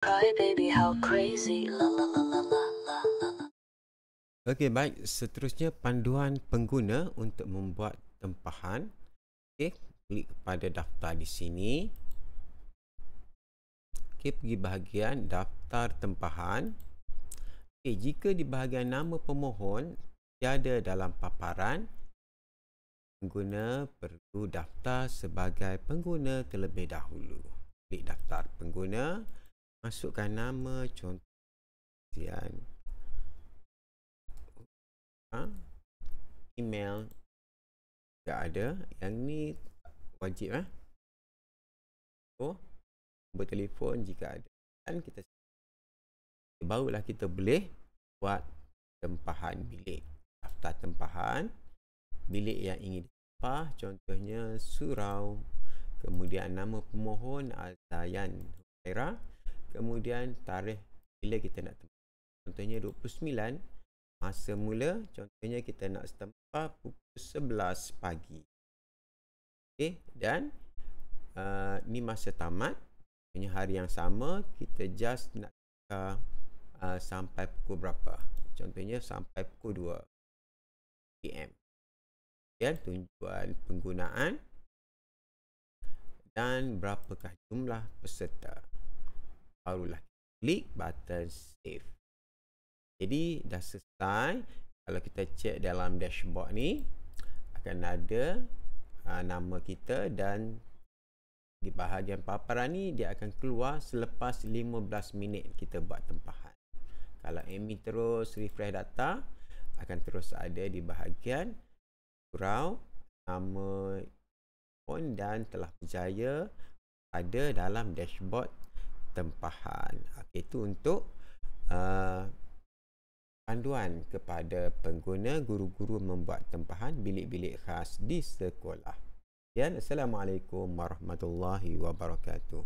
Cry baby how crazy la la la la la la. Okey, baik. Seterusnya panduan pengguna untuk membuat tempahan. Okey, klik kepada daftar di sini. Okey, pergi bahagian daftar tempahan. Okey, jika di bahagian nama pemohon tiada dalam paparan, pengguna perlu daftar sebagai pengguna terlebih dahulu. Klik daftar pengguna, masukkan nama, contoh email tak ada, yang ni wajib nombor telefon jika ada, dan kita barulah kita boleh buat tempahan bilik. Daftar tempahan bilik yang ingin ditempah, contohnya surau, kemudian nama pemohon Al-Zayan Humaira, kemudian tarikh bila kita nak tempah, contohnya 29 masa mula, contohnya kita nak tempah pukul 11 pagi. Okey, dan ni masa tamat, contohnya hari yang sama, kita just nak sampai pukul berapa, contohnya sampai pukul 2 PM. Dan tujuan penggunaan dan berapakah jumlah peserta, barulah klik button save. Jadi dah selesai. Kalau kita cek dalam dashboard ni, akan ada nama kita, dan di bahagian paparan ni dia akan keluar selepas 15 minit kita buat tempahan. Kalau admin terus refresh data, akan terus ada di bahagian surau, nama phone, dan telah berjaya ada dalam dashboard tempahan. Okay, itu untuk panduan kepada pengguna guru-guru membuat tempahan bilik-bilik khas di sekolah. Dan Assalamualaikum warahmatullahi wabarakatuh.